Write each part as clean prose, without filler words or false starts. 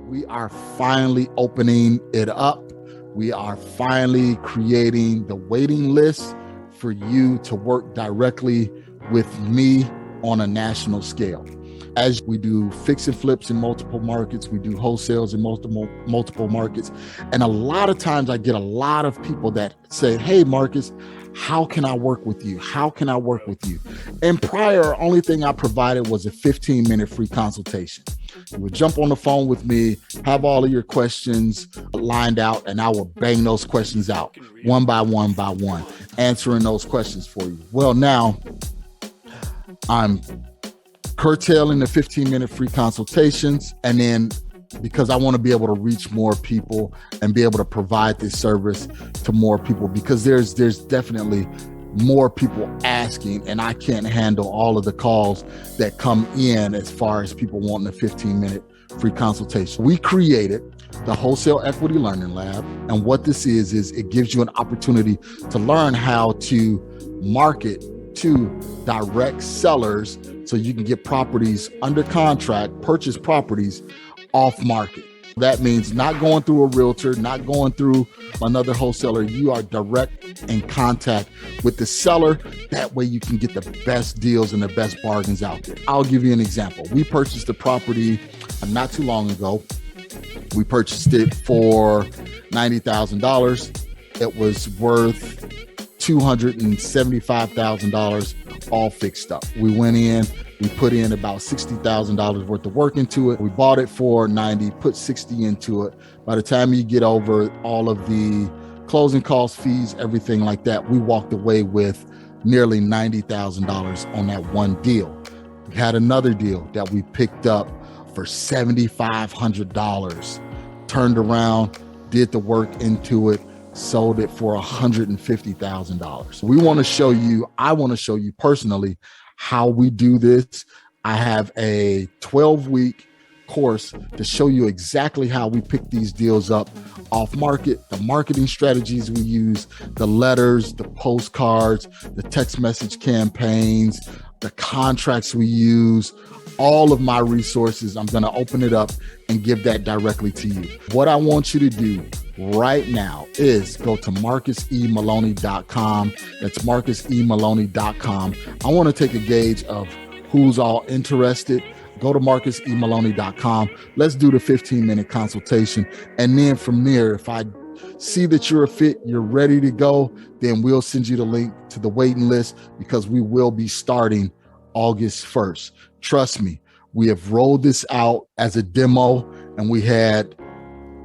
We are finally opening it up. We are finally creating the waiting list for you to work directly with me on a national scale. As we do fix and flips in multiple markets, we do wholesales in multiple markets. And a lot of times I get a lot of people that say, hey, Marcus, how can I work with you? How can I work with you? And prior, only thing I provided was a 15-minute free consultation. You would jump on the phone with me, have all of your questions lined out, and I will bang those questions out one by one, answering those questions for you. Well, now I'm curtailing the 15-minute free consultations, and then because I want to be able to reach more people and be able to provide this service to more people, because there's definitely more people asking, and I can't handle all of the calls that come in as far as people wanting a 15-minute free consultation. We created the Wholesale Equity Learning Lab, and what this is it gives you an opportunity to learn how to market to direct sellers so you can get properties under contract, purchase properties off market. That means not going through a realtor, not going through another wholesaler. You are direct in contact with the seller. That way you can get the best deals and the best bargains out there. I'll give you an example. We purchased a property not too long ago. We purchased it for $90,000. It was worth $275,000 all fixed up. We went in, we put in about $60,000 worth of work into it. We bought it for 90, put 60 into it. By the time you get over all of the closing costs, fees, everything like that, we walked away with nearly $90,000 on that one deal. We had another deal that we picked up for $7,500, turned around, did the work into it, sold it for $150,000. We want to show you, I want to show you personally how we do this. I have a 12-week course to show you exactly how we pick these deals up off market, the marketing strategies we use, the letters, the postcards, the text message campaigns, the contracts we use, all of my resources. I'm going to open it up and give that directly to you. What I want you to do right now is go to MarcusEMaloney.com. That's MarcusEMaloney.com. I want to take a gauge of who's all interested. Go to MarcusEMaloney.com. Let's do the 15-minute consultation. And then from there, if I see that you're a fit, you're ready to go, then we'll send you the link to the waiting list, because we will be starting August 1st. Trust me, we have rolled this out as a demo, and we had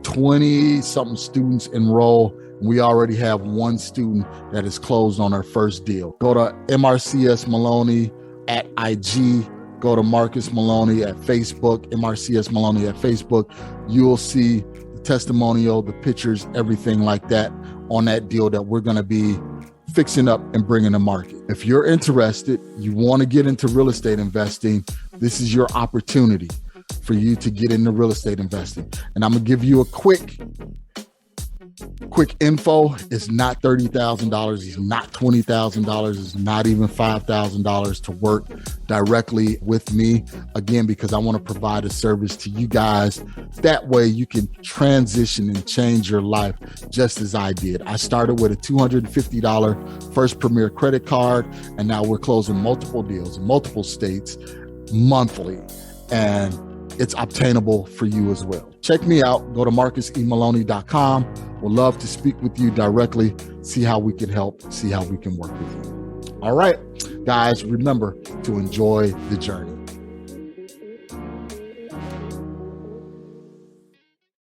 20-something students enroll. We already have one student that is closed on our first deal. Go to MRCS Maloney at IG. Go to Marcus Maloney at Facebook, MRCS Maloney at Facebook. You'll see the testimonial, the pictures, everything like that on that deal that we're going to be fixing up and bringing to market. If you're interested, you want to get into real estate investing, this is your opportunity for you to get into real estate investing. And I'm going to give you a quick info. It's not $30,000. It's not $20,000. It's not even $5,000 to work directly with me. Again, because I want to provide a service to you guys. That way you can transition and change your life just as I did. I started with a $250 First Premier credit card, and now we're closing multiple deals in multiple states monthly. And it's obtainable for you as well. Check me out. Go to MarcusEMaloney.com. We'd love to speak with you directly, see how we can help, see how we can work with you. All right, guys, remember to enjoy the journey.